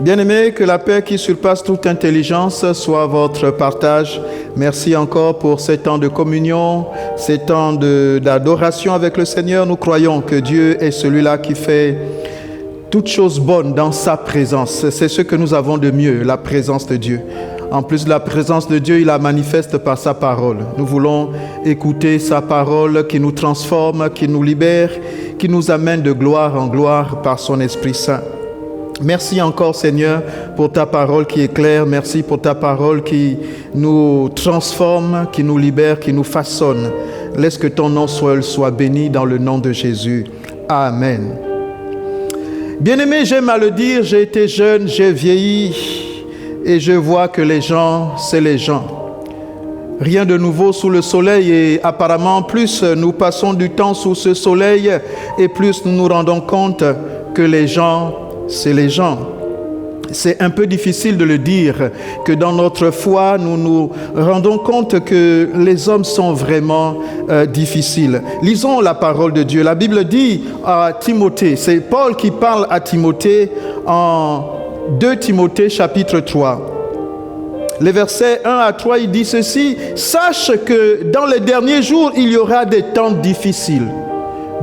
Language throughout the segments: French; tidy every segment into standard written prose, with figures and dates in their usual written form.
Bien-aimés, que la paix qui surpasse toute intelligence soit votre partage. Merci encore pour ces temps de communion, ces temps d'adoration avec le Seigneur. Nous croyons que Dieu est celui-là qui fait toutes choses bonnes dans sa présence. C'est ce que nous avons de mieux, la présence de Dieu. En plus de la présence de Dieu, il la manifeste par sa parole. Nous voulons écouter sa parole qui nous transforme, qui nous libère, qui nous amène de gloire en gloire par son Esprit Saint. Merci encore, Seigneur, pour ta parole qui est claire. Merci pour ta parole qui nous transforme, qui nous libère, qui nous façonne. Laisse que ton nom soit béni dans le nom de Jésus. Amen. Bien-aimé, j'aime à le dire, j'ai été jeune, j'ai vieilli et je vois que les gens, c'est les gens. Rien de nouveau sous le soleil et apparemment plus nous passons du temps sous ce soleil et plus nous nous rendons compte que les gens, c'est les gens. C'est un peu difficile de le dire, que dans notre foi, nous nous rendons compte que les hommes sont vraiment difficiles. Lisons la parole de Dieu. La Bible dit à Timothée, c'est Paul qui parle à Timothée en 2 Timothée chapitre 3. Les versets 1 à 3, il dit ceci: « Sache que dans les derniers jours, il y aura des temps difficiles. »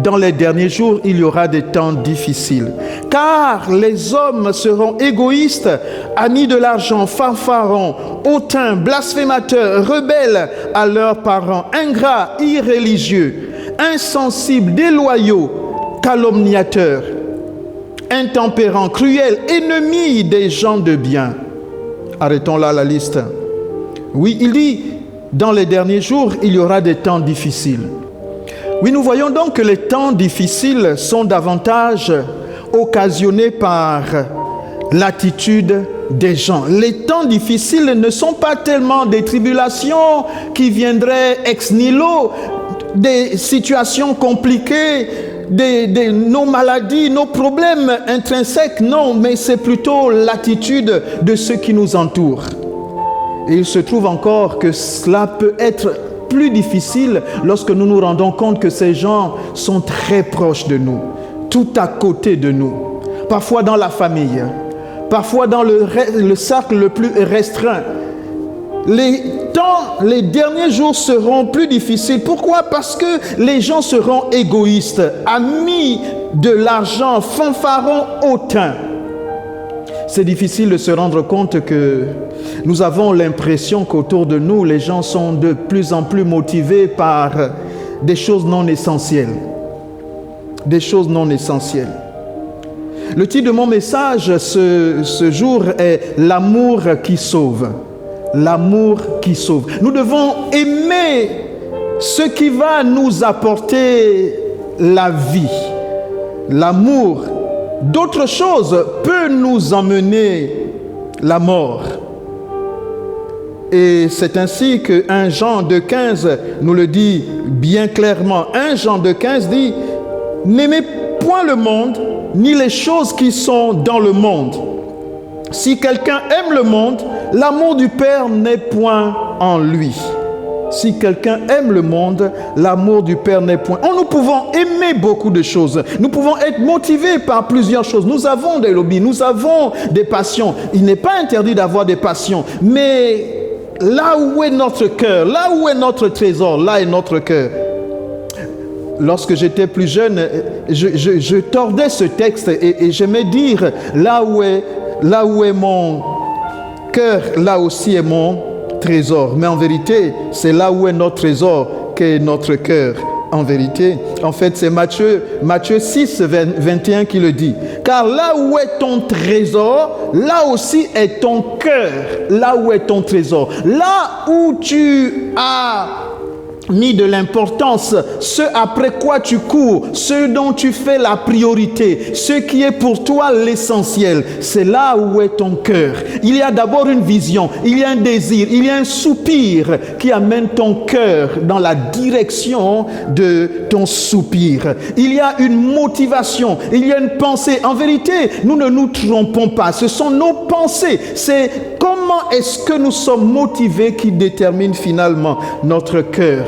Dans les derniers jours, il y aura des temps difficiles. Car les hommes seront égoïstes, amis de l'argent, fanfarons, hautains, blasphémateurs, rebelles à leurs parents, ingrats, irréligieux, insensibles, déloyaux, calomniateurs, intempérants, cruels, ennemis des gens de bien. Arrêtons là la liste. Oui, il dit, dans les derniers jours, il y aura des temps difficiles. Oui, nous voyons donc que les temps difficiles sont davantage occasionnés par l'attitude des gens. Les temps difficiles ne sont pas tellement des tribulations qui viendraient ex nihilo, des situations compliquées, nos maladies, nos problèmes intrinsèques, non, mais c'est plutôt l'attitude de ceux qui nous entourent. Et il se trouve encore que cela peut être plus difficile lorsque nous nous rendons compte que ces gens sont très proches de nous, tout à côté de nous, parfois dans la famille, parfois dans le cercle le plus restreint. Les derniers jours seront plus difficiles. Pourquoi? Parce que les gens seront égoïstes, amis de l'argent, fanfarons, hautains. C'est difficile de se rendre compte que nous avons l'impression qu'autour de nous, les gens sont de plus en plus motivés par des choses non essentielles. Des choses non essentielles. Le titre de mon message ce jour est « L'amour qui sauve ». L'amour qui sauve. Nous devons aimer ce qui va nous apporter la vie. L'amour d'autre chose peut nous emmener la mort. Et c'est ainsi que 1 Jean 2,15 nous le dit bien clairement. 1 Jean 2,15 dit « N'aimez point le monde, ni les choses qui sont dans le monde. Si quelqu'un aime le monde, l'amour du Père n'est point en lui. » Si quelqu'un aime le monde, l'amour du Père n'est point. Nous pouvons aimer beaucoup de choses. Nous pouvons être motivés par plusieurs choses. Nous avons des lobbies, nous avons des passions. Il n'est pas interdit d'avoir des passions. Mais là où est notre cœur, là où est notre trésor, là est notre cœur. Lorsque j'étais plus jeune, je tordais ce texte et j'aimais dire là où est mon cœur, là aussi est mon trésor. Mais en vérité, c'est là où est notre trésor qu'est notre cœur. En vérité, en fait, c'est Matthieu 6, 21 qui le dit. Car là où est ton trésor, là aussi est ton cœur. Là où est ton trésor. Là où tu as mis de l'importance, ce après quoi tu cours, ce dont tu fais la priorité, ce qui est pour toi l'essentiel, c'est là où est ton cœur. Il y a d'abord une vision, il y a un désir, il y a un soupir qui amène ton cœur dans la direction de ton soupir. Il y a une motivation, il y a une pensée. En vérité, nous ne nous trompons pas, ce sont nos pensées, c'est comment est-ce que nous sommes motivés qui détermine finalement notre cœur.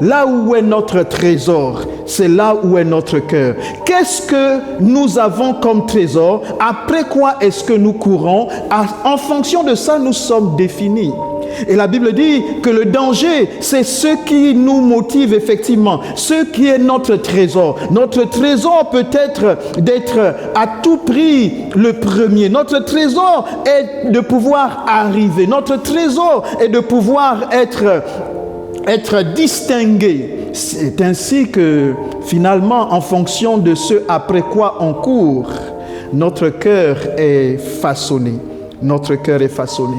là où est notre trésor, c'est là où est notre cœur. Qu'est-ce que nous avons comme trésor? Après quoi est-ce que nous courons? En fonction de ça, nous sommes définis. Et la Bible dit que le danger, c'est ce qui nous motive effectivement, ce qui est notre trésor. Notre trésor peut être d'être à tout prix le premier. Notre trésor est de pouvoir arriver. Notre trésor est de pouvoir être distingué. C'est ainsi que finalement, en fonction de ce après quoi on court, notre cœur est façonné. Notre cœur est façonné.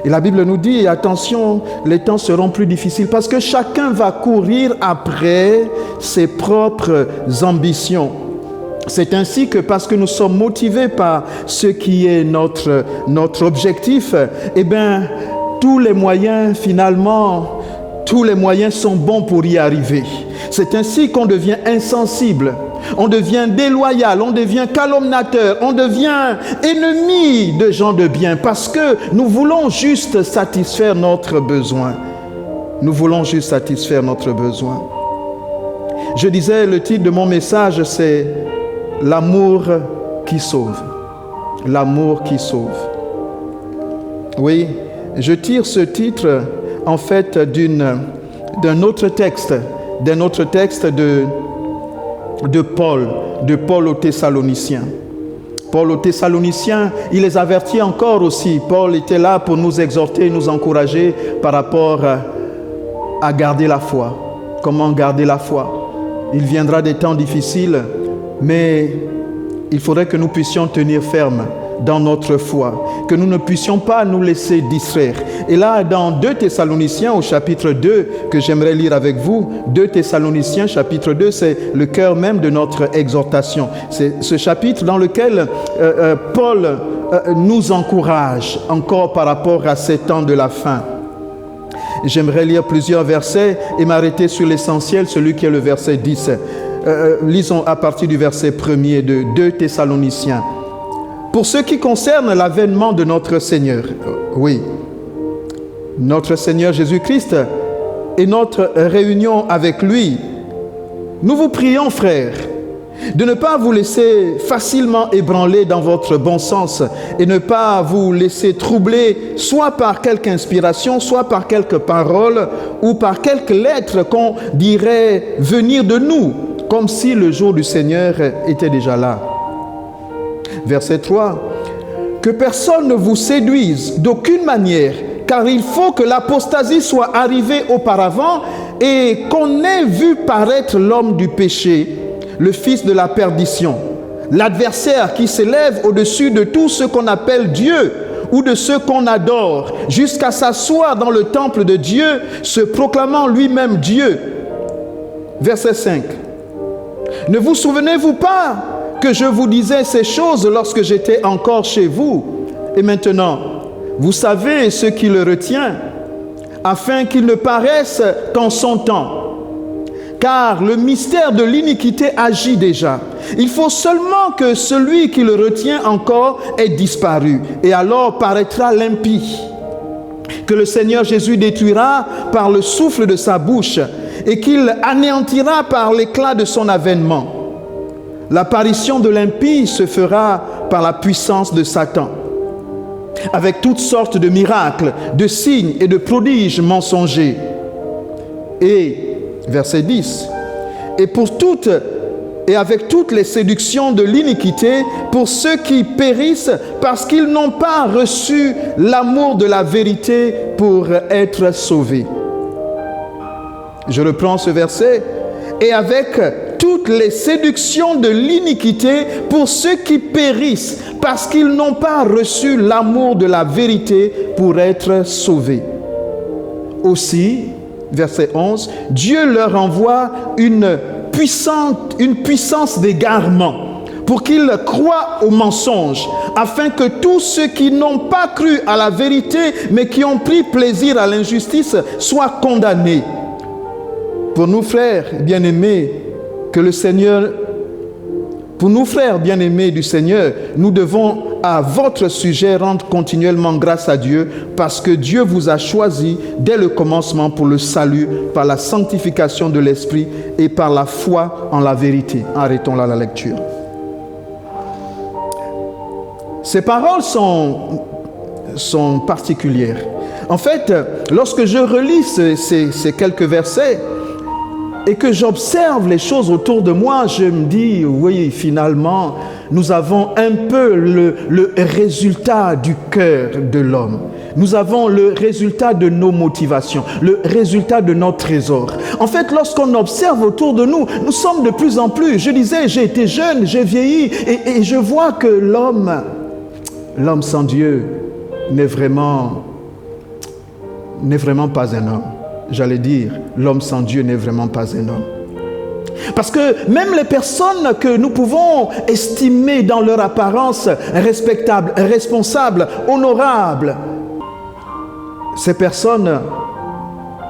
Et la Bible nous dit, attention, les temps seront plus difficiles parce que chacun va courir après ses propres ambitions. C'est ainsi que parce que nous sommes motivés par ce qui est notre objectif, eh bien, tous les moyens finalement, tous les moyens sont bons pour y arriver. C'est ainsi qu'on devient insensible. On devient déloyal, on devient calomniateur, on devient ennemi de gens de bien parce que nous voulons juste satisfaire notre besoin. Nous voulons juste satisfaire notre besoin. Je disais, le titre de mon message, c'est « L'amour qui sauve ». L'amour qui sauve. Oui, je tire ce titre en fait d'un autre texte de Paul aux Thessaloniciens. Paul aux Thessaloniciens, il les avertit encore aussi. Paul était là pour nous exhorter, nous encourager par rapport à garder la foi. Comment garder la foi? Il viendra des temps difficiles, mais il faudrait que nous puissions tenir ferme dans notre foi, que nous ne puissions pas nous laisser distraire. Et là, dans 2 Thessaloniciens au chapitre 2, que j'aimerais lire avec vous, 2 Thessaloniciens chapitre 2, c'est le cœur même de notre exhortation. C'est ce chapitre dans lequel Paul nous encourage encore par rapport à ces temps de la fin. J'aimerais lire plusieurs versets et m'arrêter sur l'essentiel, celui qui est le verset 10. Lisons à partir du verset 1er de 2 Thessaloniciens. Pour ce qui concerne l'avènement de notre Seigneur, oui, notre Seigneur Jésus-Christ et notre réunion avec lui, nous vous prions, frères, de ne pas vous laisser facilement ébranler dans votre bon sens et ne pas vous laisser troubler soit par quelque inspiration, soit par quelques paroles ou par quelques lettres qu'on dirait venir de nous, comme si le jour du Seigneur était déjà là. Verset 3. Que personne ne vous séduise d'aucune manière, car il faut que l'apostasie soit arrivée auparavant et qu'on ait vu paraître l'homme du péché, le fils de la perdition, l'adversaire qui s'élève au-dessus de tout ce qu'on appelle Dieu ou de ceux qu'on adore, jusqu'à s'asseoir dans le temple de Dieu, se proclamant lui-même Dieu. Verset 5. Ne vous souvenez-vous pas que je vous disais ces choses lorsque j'étais encore chez vous? Et maintenant, vous savez ce qui le retient, afin qu'il ne paraisse qu'en son temps. Car le mystère de l'iniquité agit déjà. Il faut seulement que celui qui le retient encore ait disparu, et alors paraîtra l'impie, que le Seigneur Jésus détruira par le souffle de sa bouche, et qu'il anéantira par l'éclat de son avènement. L'apparition de l'impie se fera par la puissance de Satan, avec toutes sortes de miracles, de signes et de prodiges mensongers. Et, verset 10, et avec toutes les séductions de l'iniquité pour ceux qui périssent parce qu'ils n'ont pas reçu l'amour de la vérité pour être sauvés. Je reprends ce verset. Et avec toutes les séductions de l'iniquité pour ceux qui périssent parce qu'ils n'ont pas reçu l'amour de la vérité pour être sauvés. Aussi, verset 11, Dieu leur envoie une puissance d'égarement pour qu'ils croient au mensonge, afin que tous ceux qui n'ont pas cru à la vérité mais qui ont pris plaisir à l'injustice soient condamnés. Pour nous, frères bien-aimés, pour nous, frères bien-aimés du Seigneur, nous devons à votre sujet rendre continuellement grâce à Dieu, parce que Dieu vous a choisi dès le commencement pour le salut, par la sanctification de l'Esprit et par la foi en la vérité. Arrêtons là la lecture. Ces paroles sont particulières. En fait, lorsque je relis ces quelques versets et que j'observe les choses autour de moi, je me dis, oui, finalement, nous avons un peu le résultat du cœur de l'homme. Nous avons le résultat de nos motivations, le résultat de notre trésor. En fait, lorsqu'on observe autour de nous, nous sommes de plus en plus, je disais, j'ai été jeune, j'ai vieilli, et je vois que l'homme sans Dieu n'est vraiment pas un homme. J'allais dire, l'homme sans Dieu n'est vraiment pas un homme. Parce que même les personnes que nous pouvons estimer dans leur apparence respectables, responsables, honorables, ces personnes,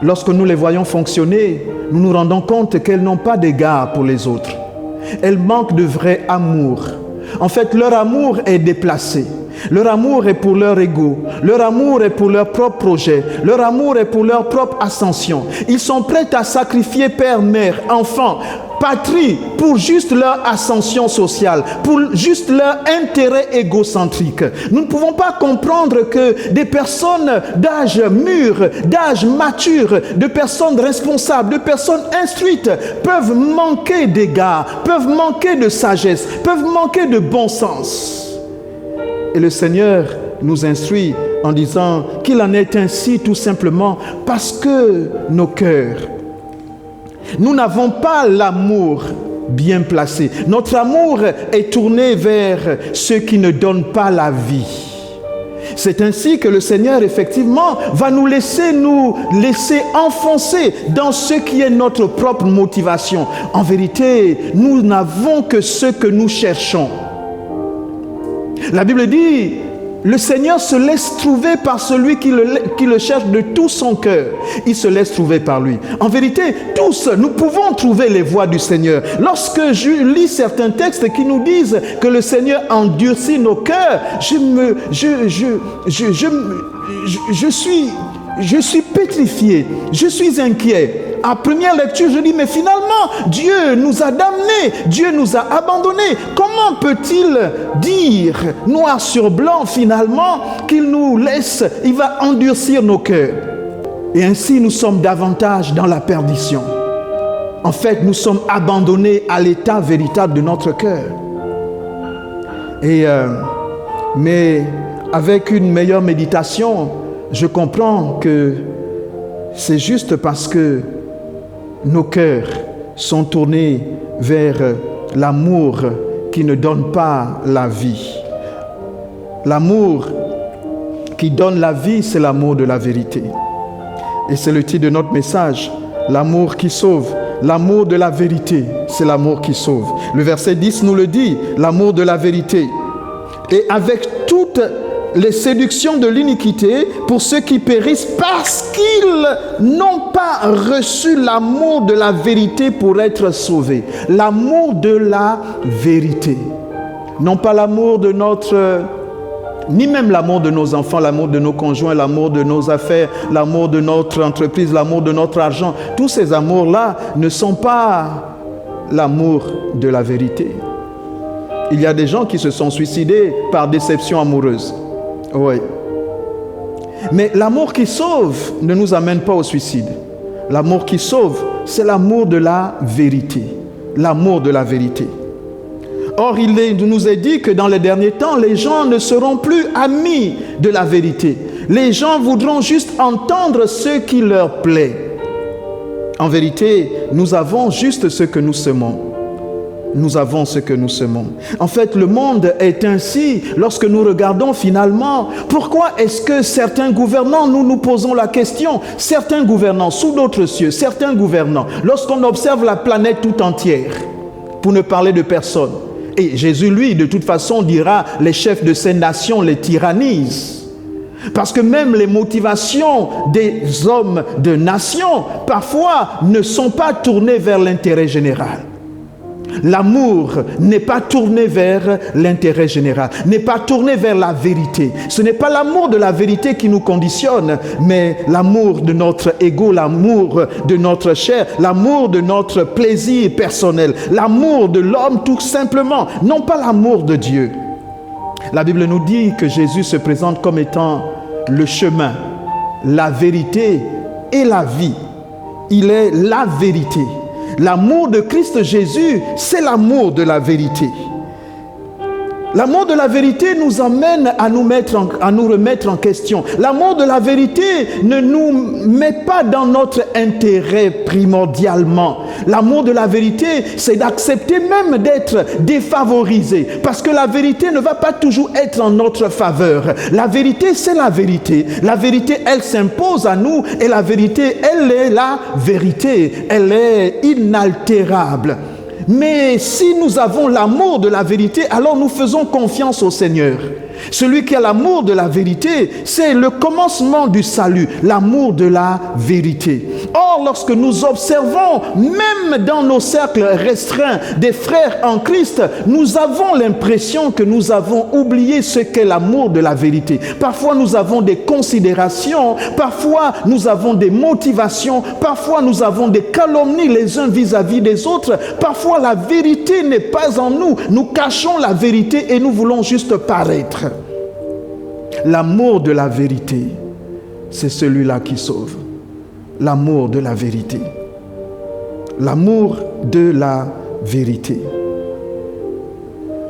lorsque nous les voyons fonctionner, nous nous rendons compte qu'elles n'ont pas d'égard pour les autres. Elles manquent de vrai amour. En fait, leur amour est déplacé. Leur amour est pour leur ego. Leur amour est pour leur propre projet. Leur amour est pour leur propre ascension. Ils sont prêts à sacrifier père, mère, enfants, patrie pour juste leur ascension sociale, pour juste leur intérêt égocentrique. Nous ne pouvons pas comprendre que des personnes d'âge mûr, d'âge mature, de personnes responsables, de personnes instruites peuvent manquer d'égard, peuvent manquer de sagesse, peuvent manquer de bon sens. Et le Seigneur nous instruit en disant qu'il en est ainsi tout simplement parce que nos cœurs, nous n'avons pas l'amour bien placé. Notre amour est tourné vers ceux qui ne donnent pas la vie. C'est ainsi que le Seigneur, effectivement, va nous laisser enfoncer dans ce qui est notre propre motivation. En vérité, nous n'avons que ce que nous cherchons. La Bible dit, le Seigneur se laisse trouver par celui qui le cherche de tout son cœur. Il se laisse trouver par lui. En vérité, tous, nous pouvons trouver les voies du Seigneur. Lorsque je lis certains textes qui nous disent que le Seigneur endurcit nos cœurs, je suis pétrifié, je suis inquiet. À première lecture, je dis, mais finalement, Dieu nous a damnés, Dieu nous a abandonnés. Comment peut-il dire, noir sur blanc, finalement, qu'il nous laisse, il va endurcir nos cœurs? Et ainsi, nous sommes davantage dans la perdition. En fait, nous sommes abandonnés à l'état véritable de notre cœur. Mais avec une meilleure méditation, je comprends que c'est juste parce que nos cœurs sont tournés vers l'amour qui ne donne pas la vie. L'amour qui donne la vie, c'est l'amour de la vérité. Et c'est le titre de notre message, l'amour qui sauve. L'amour de la vérité, c'est l'amour qui sauve. Le verset 10 nous le dit, l'amour de la vérité. Et avec toutes les séductions de l'iniquité pour ceux qui périssent parce qu'ils n'ont pas reçu l'amour de la vérité pour être sauvés. L'amour de la vérité. Non pas l'amour de ni même l'amour de nos enfants, l'amour de nos conjoints, l'amour de nos affaires, l'amour de notre entreprise, l'amour de notre argent. Tous ces amours-là ne sont pas l'amour de la vérité. Il y a des gens qui se sont suicidés par déception amoureuse. Oui. Mais l'amour qui sauve ne nous amène pas au suicide. L'amour qui sauve, c'est l'amour de la vérité. L'amour de la vérité. Or, il nous est dit que dans les derniers temps, les gens ne seront plus amis de la vérité. Les gens voudront juste entendre ce qui leur plaît. En vérité, nous avons juste ce que nous semons. Nous avons ce que nous semons. En fait, le monde est ainsi lorsque nous regardons finalement. Pourquoi est-ce que certains gouvernants, nous posons la question, certains gouvernants sous d'autres cieux, certains gouvernants, lorsqu'on observe la planète tout entière, pour ne parler de personne, et Jésus, lui, de toute façon, dira, les chefs de ces nations les tyrannisent. Parce que même les motivations des hommes de nation, parfois, ne sont pas tournées vers l'intérêt général. L'amour n'est pas tourné vers l'intérêt général, n'est pas tourné vers la vérité. Ce n'est pas l'amour de la vérité qui nous conditionne, mais l'amour de notre ego, l'amour de notre chair, l'amour de notre plaisir personnel, l'amour de l'homme tout simplement, non pas l'amour de Dieu. La Bible nous dit que Jésus se présente comme étant le chemin, la vérité et la vie. Il est la vérité. L'amour de Christ Jésus, c'est l'amour de la vérité. L'amour de la vérité nous amène à nous remettre en question. L'amour de la vérité ne nous met pas dans notre intérêt primordialement. L'amour de la vérité, c'est d'accepter même d'être défavorisé. Parce que la vérité ne va pas toujours être en notre faveur. La vérité, c'est la vérité. La vérité, elle s'impose à nous et la vérité, elle est la vérité. Elle est inaltérable. Mais si nous avons l'amour de la vérité, alors nous faisons confiance au Seigneur. Celui qui a l'amour de la vérité, c'est le commencement du salut, l'amour de la vérité. Or, lorsque nous observons, même dans nos cercles restreints, des frères en Christ, nous avons l'impression que nous avons oublié ce qu'est l'amour de la vérité. Parfois, nous avons des considérations, parfois, nous avons des motivations, parfois, nous avons des calomnies les uns vis-à-vis des autres. Parfois, la vérité n'est pas en nous. Nous cachons la vérité et nous voulons juste paraître. L'amour de la vérité, c'est celui-là qui sauve. L'amour de la vérité. L'amour de la vérité.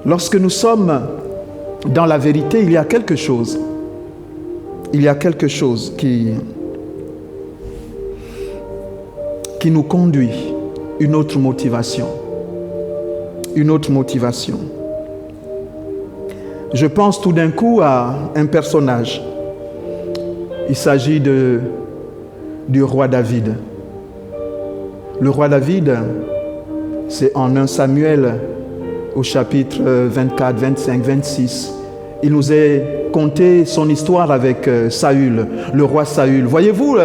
Lorsque nous sommes dans la vérité, il y a quelque chose. Il y a quelque chose qui nous conduit, une autre motivation. Une autre motivation. Je pense tout d'un coup à un personnage. Il s'agit du roi David. Le roi David, c'est en 1 Samuel au chapitre 24, 25, 26. Il nous est conté son histoire avec Saül, le roi Saül. Voyez-vous,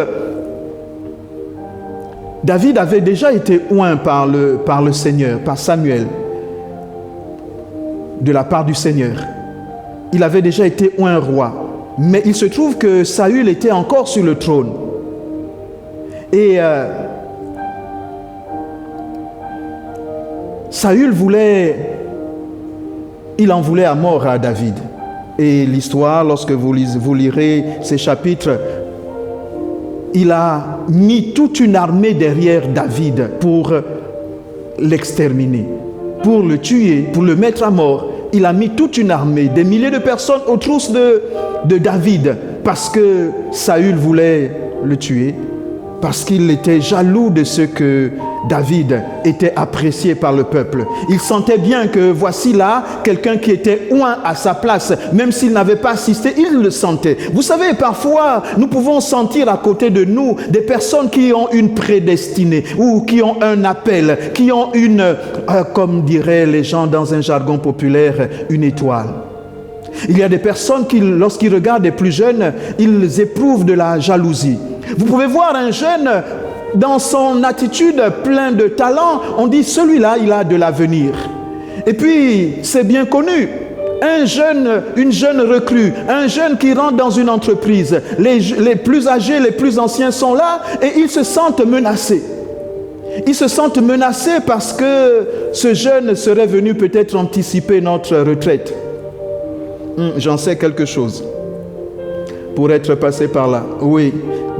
David avait déjà été oint par le Seigneur, par Samuel, de la part du Seigneur. Il avait déjà été oint roi. Mais il se trouve que Saül était encore sur le trône. Et Saül il en voulait à mort à David. Et l'histoire, lorsque vous lirez ces chapitres, il a mis toute une armée derrière David pour l'exterminer, pour le tuer, pour le mettre à mort. Il a mis toute une armée, des milliers de personnes aux trousses de David, parce que Saül voulait le tuer, parce qu'il était jaloux de ce que David était apprécié par le peuple. Il sentait bien que voici là quelqu'un qui était oint à sa place, même s'il n'avait pas assisté, il le sentait. Vous savez, parfois, nous pouvons sentir à côté de nous des personnes qui ont une prédestinée ou qui ont un appel, qui ont comme diraient les gens dans un jargon populaire, une étoile. Il y a des personnes qui, lorsqu'ils regardent des plus jeunes, ils éprouvent de la jalousie. Vous pouvez voir un jeune dans son attitude plein de talent, on dit celui-là, il a de l'avenir. Et puis, c'est bien connu, une jeune recrue, un jeune qui rentre dans une entreprise, les plus âgés, les plus anciens sont là et ils se sentent menacés. Ils se sentent menacés parce que ce jeune serait venu peut-être anticiper notre retraite. J'en sais quelque chose. Pour être passé par là, oui.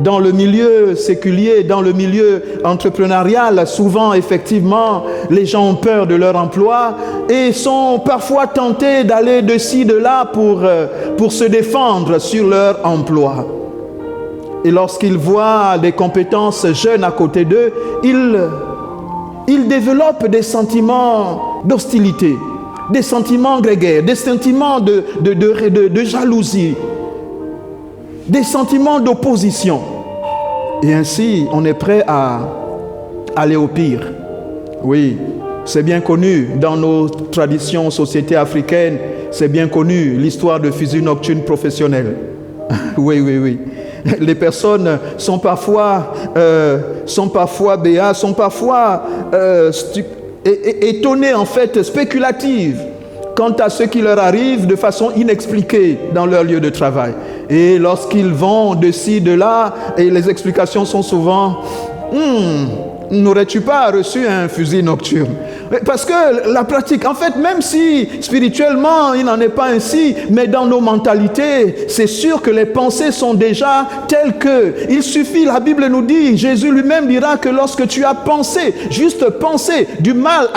Dans le milieu séculier, dans le milieu entrepreneurial, souvent, effectivement, les gens ont peur de leur emploi et sont parfois tentés d'aller de ci, de là pour se défendre sur leur emploi. Et lorsqu'ils voient des compétences jeunes à côté d'eux, ils développent des sentiments d'hostilité, des sentiments grégaires, des sentiments de jalousie, des sentiments d'opposition. Et ainsi, on est prêt à aller au pire. Oui, c'est bien connu dans nos traditions, sociétés africaines, c'est bien connu, l'histoire de fusil nocturne professionnel. Oui. Les personnes sont parfois béats, sont parfois étonnée, en fait, spéculative, quant à ce qui leur arrive de façon inexpliquée dans leur lieu de travail. Et lorsqu'ils vont de ci, de là, et les explications sont souvent n'aurais-tu pas reçu un fusil nocturne? Parce que la pratique, en fait, même si spirituellement il n'en est pas ainsi, mais dans nos mentalités, c'est sûr que les pensées sont déjà telles que, il suffit, la Bible nous dit, Jésus lui-même dira que lorsque tu as pensé, juste pensé du mal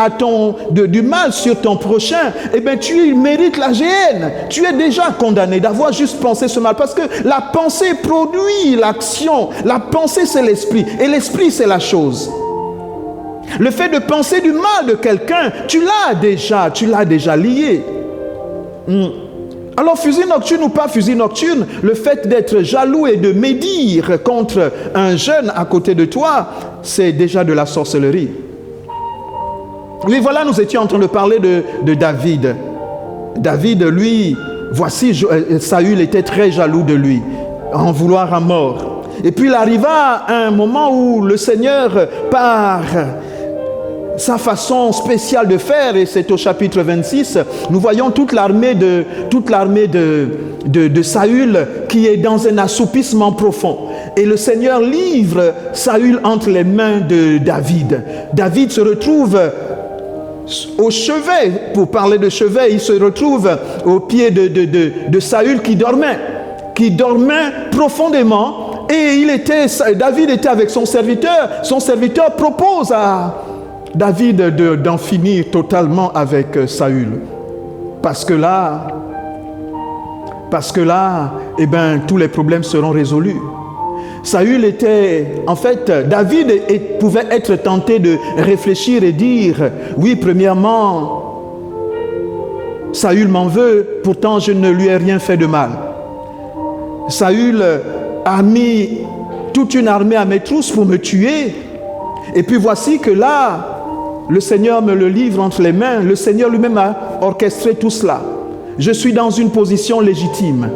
du mal sur ton prochain, eh bien tu mérites la géhenne. Tu es déjà condamné d'avoir juste pensé ce mal, parce que la pensée produit l'action. La pensée, c'est l'esprit, et l'esprit, c'est la chose. Le fait de penser du mal de quelqu'un, tu l'as déjà lié. Alors, fusil nocturne ou pas fusil nocturne, le fait d'être jaloux et de médire contre un jeune à côté de toi, c'est déjà de la sorcellerie. Oui, voilà, nous étions en train de parler de David. David, lui, voici, Saül était très jaloux de lui, en vouloir à mort. Et puis il arriva un moment où le Seigneur, par sa façon spéciale de faire, et c'est au chapitre 26, nous voyons toute l'armée de Saül qui est dans un assoupissement profond. Et le Seigneur livre Saül entre les mains de David. David se retrouve au chevet, pour parler de chevet, il se retrouve au pied de Saül qui dormait profondément. Et David était avec son serviteur. Son serviteur propose à David d'en finir totalement avec Saül. Parce que là, eh bien, tous les problèmes seront résolus. David pouvait être tenté de réfléchir et dire, oui, premièrement, Saül m'en veut, pourtant je ne lui ai rien fait de mal. Saül a mis toute une armée à mes trousses pour me tuer. Et puis voici que là, le Seigneur me le livre entre les mains. Le Seigneur lui-même a orchestré tout cela. Je suis dans une position légitime.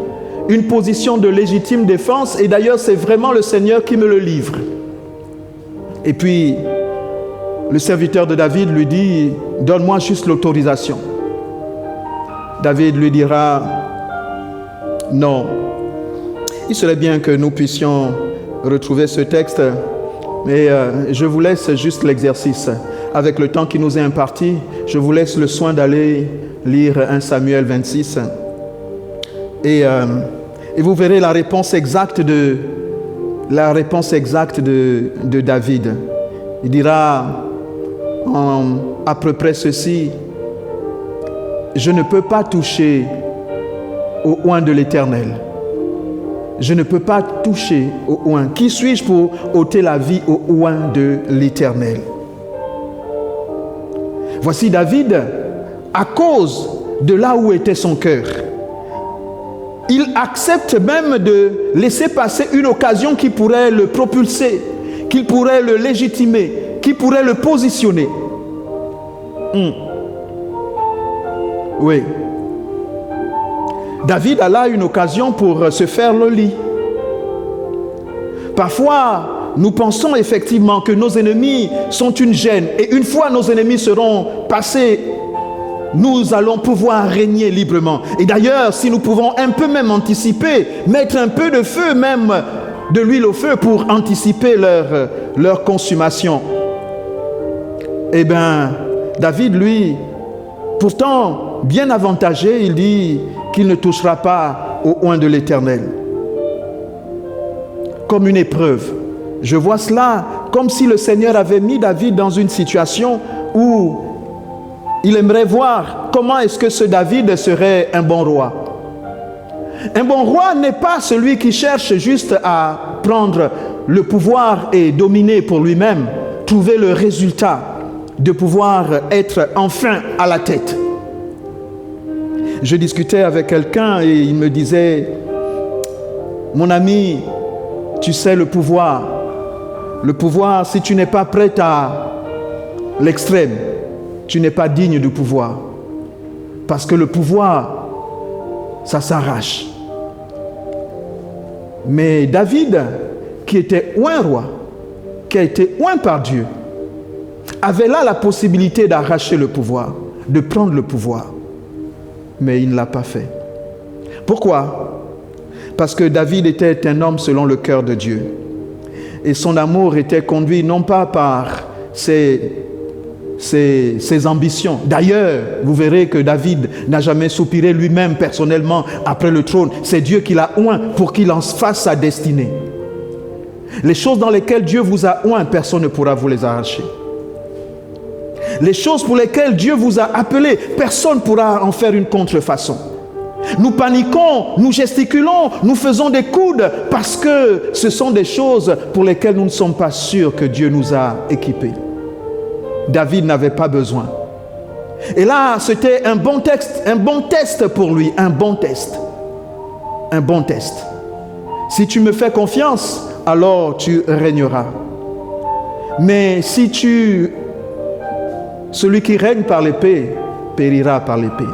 Une position de légitime défense. Et d'ailleurs, c'est vraiment le Seigneur qui me le livre. Et puis, le serviteur de David lui dit, donne-moi juste l'autorisation. David lui dira, non. Il serait bien que nous puissions retrouver ce texte, mais je vous laisse juste l'exercice. Avec le temps qui nous est imparti, je vous laisse le soin d'aller lire 1 Samuel 26. Et vous verrez la réponse exacte de David. Il dira à peu près ceci, je ne peux pas toucher au oint de l'Éternel. Je ne peux pas toucher au oint. Qui suis-je pour ôter la vie au oint de l'Éternel? Voici David, à cause de là où était son cœur, il accepte même de laisser passer une occasion qui pourrait le propulser, qui pourrait le légitimer, qui pourrait le positionner. Oui. David a là une occasion pour se faire le lit. Parfois, nous pensons effectivement que nos ennemis sont une gêne. Et une fois nos ennemis seront passés, nous allons pouvoir régner librement. Et d'ailleurs, si nous pouvons un peu même anticiper, mettre un peu de feu, même de l'huile au feu pour anticiper leur consommation. Eh bien, David, lui, pourtant bien avantagé, il dit qu'il ne touchera pas au oint de l'Éternel. Comme une épreuve. Je vois cela comme si le Seigneur avait mis David dans une situation où il aimerait voir comment est-ce que ce David serait un bon roi. Un bon roi n'est pas celui qui cherche juste à prendre le pouvoir et dominer pour lui-même, trouver le résultat de pouvoir être enfin à la tête. Je discutais avec quelqu'un et il me disait, mon ami, tu sais le pouvoir, si tu n'es pas prêt à l'extrême, tu n'es pas digne du pouvoir. Parce que le pouvoir, ça s'arrache. Mais David, qui était oint roi, qui a été oint par Dieu, avait là la possibilité d'arracher le pouvoir, de prendre le pouvoir. Mais il ne l'a pas fait. Pourquoi? Parce que David était un homme selon le cœur de Dieu. Et son amour était conduit non pas par ses ambitions. D'ailleurs, vous verrez que David n'a jamais soupiré lui-même personnellement après le trône. C'est Dieu qui l'a oint pour qu'il en fasse sa destinée. Les choses dans lesquelles Dieu vous a oint, personne ne pourra vous les arracher. Les choses pour lesquelles Dieu vous a appelé, personne ne pourra en faire une contrefaçon. Nous paniquons, nous gesticulons, nous faisons des coudes parce que ce sont des choses pour lesquelles nous ne sommes pas sûrs que Dieu nous a équipés. David n'avait pas besoin. Et là, c'était un bon test pour lui, un bon test. Un bon test. Si tu me fais confiance, alors tu régneras. Mais si celui qui règne par l'épée, périra par l'épée.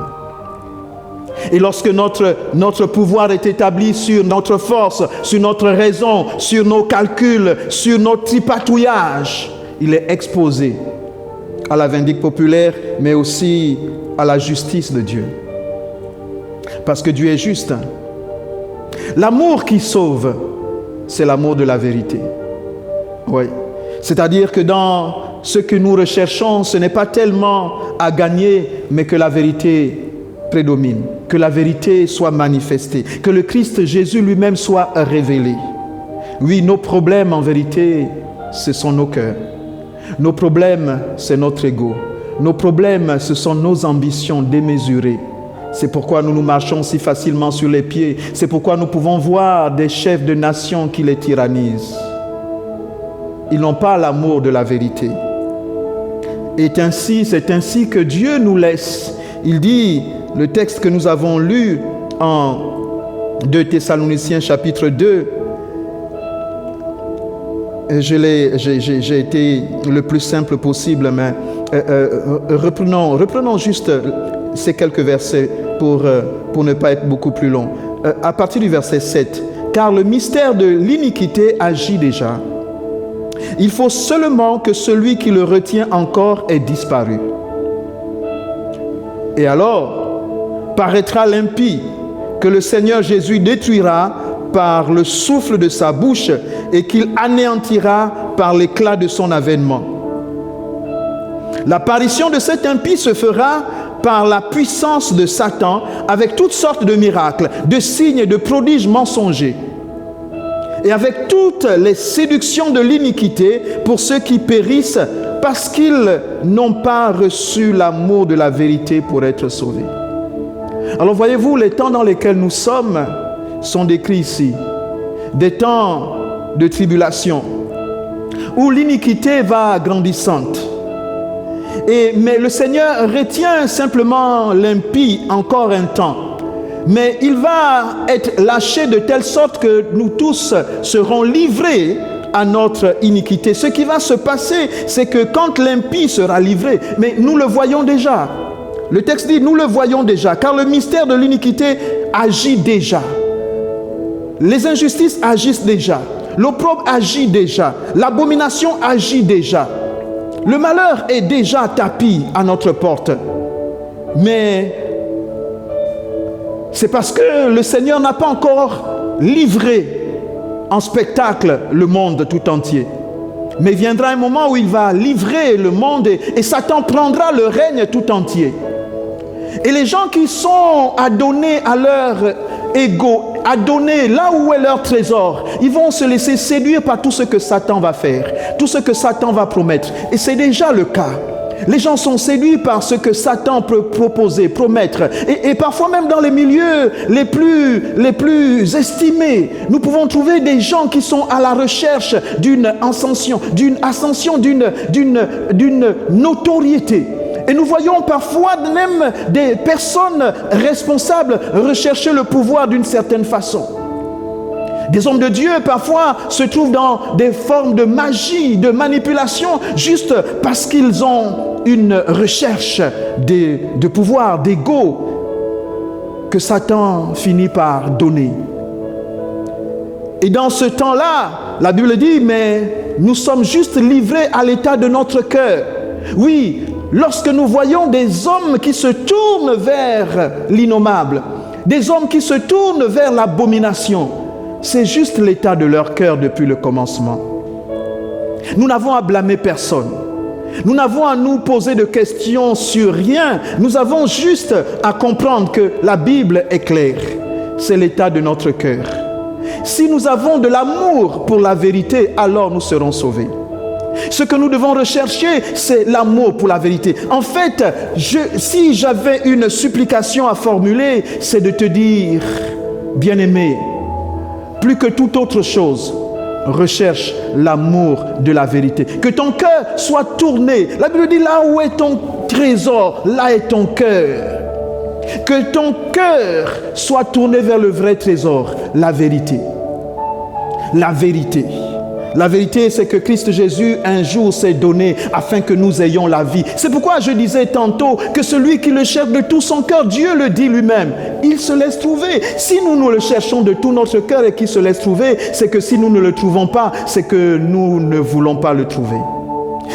Et lorsque notre pouvoir est établi sur notre force, sur notre raison, sur nos calculs, sur notre tripatouillage, il est exposé à la vindicte populaire, mais aussi à la justice de Dieu. Parce que Dieu est juste. L'amour qui sauve, c'est l'amour de la vérité. Oui. C'est-à-dire que dans ce que nous recherchons, ce n'est pas tellement à gagner, mais que la vérité prédomine, que la vérité soit manifestée, que le Christ Jésus lui-même soit révélé. Oui, nos problèmes en vérité, ce sont nos cœurs. Nos problèmes, c'est notre ego. Nos problèmes, ce sont nos ambitions démesurées. C'est pourquoi nous marchons si facilement sur les pieds. C'est pourquoi nous pouvons voir des chefs de nation qui les tyrannisent. Ils n'ont pas l'amour de la vérité. Et c'est ainsi que Dieu nous laisse. Il dit, le texte que nous avons lu en 2 Thessaloniciens chapitre 2, j'ai été le plus simple possible, mais reprenons juste ces quelques versets pour ne pas être beaucoup plus long. À partir du verset 7, « Car le mystère de l'iniquité agit déjà. Il faut seulement que celui qui le retient encore ait disparu. Et alors, paraîtra l'impie que le Seigneur Jésus détruira par le souffle de sa bouche et qu'il anéantira par l'éclat de son avènement. L'apparition de cet impie se fera par la puissance de Satan avec toutes sortes de miracles, de signes et de prodiges mensongers et avec toutes les séductions de l'iniquité pour ceux qui périssent parce qu'ils n'ont pas reçu l'amour de la vérité pour être sauvés. » Alors voyez-vous, les temps dans lesquels nous sommes sont décrits ici. Des temps de tribulation où l'iniquité va grandissante. Mais le Seigneur retient simplement l'impie encore un temps. Mais il va être lâché de telle sorte que nous tous serons livrés à notre iniquité. Ce qui va se passer, c'est que quand l'impie sera livré, mais nous le voyons déjà. Le texte dit, nous le voyons déjà, car le mystère de l'iniquité agit déjà. Les injustices agissent déjà. L'opprobre agit déjà. L'abomination agit déjà. Le malheur est déjà tapi à notre porte. Mais c'est parce que le Seigneur n'a pas encore livré en spectacle le monde tout entier. Mais viendra un moment où il va livrer le monde et Satan prendra le règne tout entier. Et les gens qui sont adonnés à leur ego, adonnés là où est leur trésor, ils vont se laisser séduire par tout ce que Satan va faire, tout ce que Satan va promettre. Et c'est déjà le cas. Les gens sont séduits par ce que Satan peut proposer, promettre. Et parfois même dans les milieux les plus estimés, nous pouvons trouver des gens qui sont à la recherche d'une ascension, d'une notoriété. Et nous voyons parfois même des personnes responsables rechercher le pouvoir d'une certaine façon. Des hommes de Dieu parfois se trouvent dans des formes de magie, de manipulation, juste parce qu'ils ont une recherche de pouvoir, d'ego, que Satan finit par donner. Et dans ce temps-là, la Bible dit, mais nous sommes juste livrés à l'état de notre cœur. Oui, lorsque nous voyons des hommes qui se tournent vers l'innommable, des hommes qui se tournent vers l'abomination, c'est juste l'état de leur cœur depuis le commencement. Nous n'avons à blâmer personne. Nous n'avons à nous poser de questions sur rien. Nous avons juste à comprendre que la Bible est claire. C'est l'état de notre cœur. Si nous avons de l'amour pour la vérité, alors nous serons sauvés. Ce que nous devons rechercher, c'est l'amour pour la vérité. En fait, si j'avais une supplication à formuler, c'est de te dire, bien-aimé, plus que toute autre chose, recherche l'amour de la vérité. Que ton cœur soit tourné. La Bible dit, là où est ton trésor, là est ton cœur. Que ton cœur soit tourné vers le vrai trésor, la vérité. La vérité. La vérité, c'est que Christ Jésus, un jour, s'est donné afin que nous ayons la vie. C'est pourquoi je disais tantôt que celui qui le cherche de tout son cœur, Dieu le dit lui-même, il se laisse trouver. Si nous le cherchons de tout notre cœur et qu'il se laisse trouver, c'est que si nous ne le trouvons pas, c'est que nous ne voulons pas le trouver.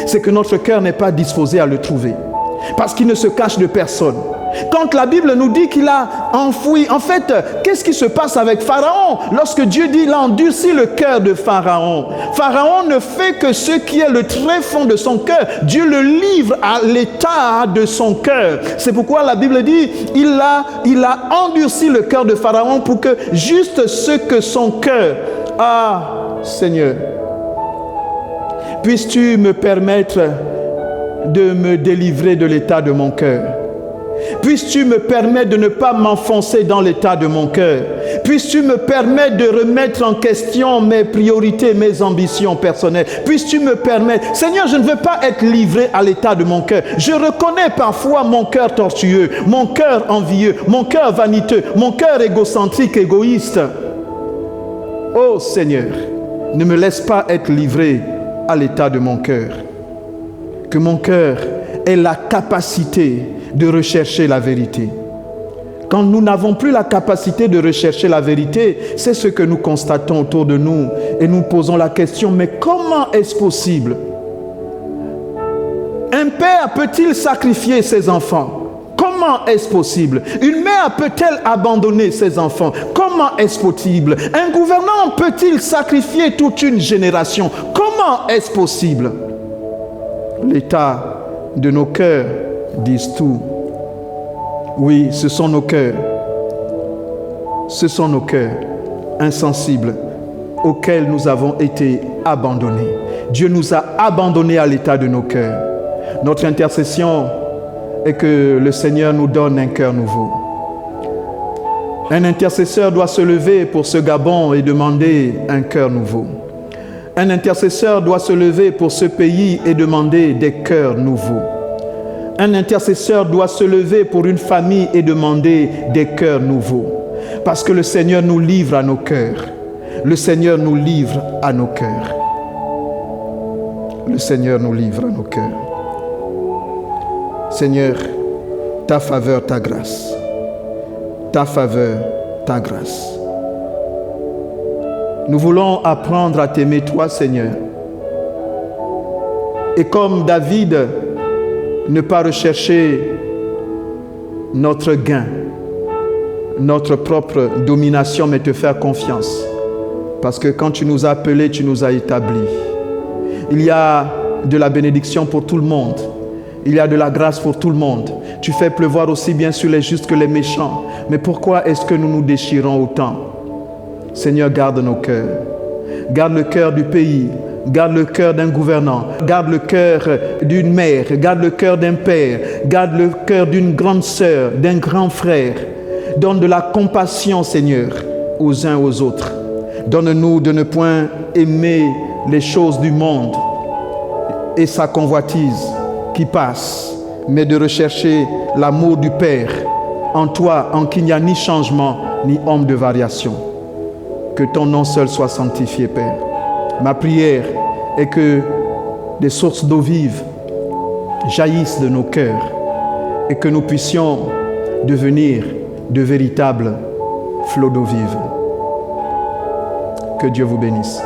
C'est que notre cœur n'est pas disposé à le trouver. Parce qu'il ne se cache de personne. Quand la Bible nous dit qu'il a enfoui, en fait, qu'est-ce qui se passe avec Pharaon? Lorsque Dieu dit, il a endurci le cœur de Pharaon. Pharaon ne fait que ce qui est le tréfonds de son cœur. Dieu le livre à l'état de son cœur. C'est pourquoi la Bible dit, il a endurci le cœur de Pharaon pour que juste ce que son cœur a, Seigneur, puisses-tu me permettre de me délivrer de l'état de mon cœur. Puisses-tu me permettre de ne pas m'enfoncer dans l'état de mon cœur. Puisses-tu me permettre de remettre en question mes priorités, mes ambitions personnelles. Puisses-tu me permettre... Seigneur, je ne veux pas être livré à l'état de mon cœur. Je reconnais parfois mon cœur tortueux, mon cœur envieux, mon cœur vaniteux, mon cœur égocentrique, égoïste. Oh Seigneur, ne me laisse pas être livré à l'état de mon cœur. Que mon cœur ait la capacité de rechercher la vérité. Quand nous n'avons plus la capacité de rechercher la vérité, c'est ce que nous constatons autour de nous et nous posons la question, mais comment est-ce possible? Un père peut-il sacrifier ses enfants? Comment est-ce possible? Une mère peut-elle abandonner ses enfants? Comment est-ce possible? Un gouvernant peut-il sacrifier toute une génération? Comment est-ce possible? L'état de nos cœurs disent tout. Oui, ce sont nos cœurs. Ce sont nos cœurs insensibles auxquels nous avons été abandonnés. Dieu nous a abandonnés à l'état de nos cœurs. Notre intercession est que le Seigneur nous donne un cœur nouveau. Un intercesseur doit se lever pour ce Gabon et demander un cœur nouveau. Un intercesseur doit se lever pour ce pays et demander des cœurs nouveaux. Un intercesseur doit se lever pour une famille et demander des cœurs nouveaux. Parce que le Seigneur nous livre à nos cœurs. Le Seigneur nous livre à nos cœurs. Le Seigneur nous livre à nos cœurs. Seigneur, ta faveur, ta grâce. Ta faveur, ta grâce. Nous voulons apprendre à t'aimer, toi, Seigneur. Et comme David, ne pas rechercher notre gain, notre propre domination, mais te faire confiance. Parce que quand tu nous as appelés, tu nous as établis. Il y a de la bénédiction pour tout le monde. Il y a de la grâce pour tout le monde. Tu fais pleuvoir aussi bien sur les justes que les méchants. Mais pourquoi est-ce que nous nous déchirons autant? Seigneur, garde nos cœurs. Garde le cœur du pays. Garde le cœur d'un gouvernant. Garde le cœur d'une mère. Garde le cœur d'un père. Garde le cœur d'une grande sœur, d'un grand frère. Donne de la compassion, Seigneur, aux uns aux autres. Donne-nous de ne point aimer les choses du monde et sa convoitise qui passe, mais de rechercher l'amour du Père en toi, en qui il n'y a ni changement, ni ombre de variation. Que ton nom seul soit sanctifié, Père. Ma prière est que des sources d'eau vive jaillissent de nos cœurs et que nous puissions devenir de véritables flots d'eau vive. Que Dieu vous bénisse.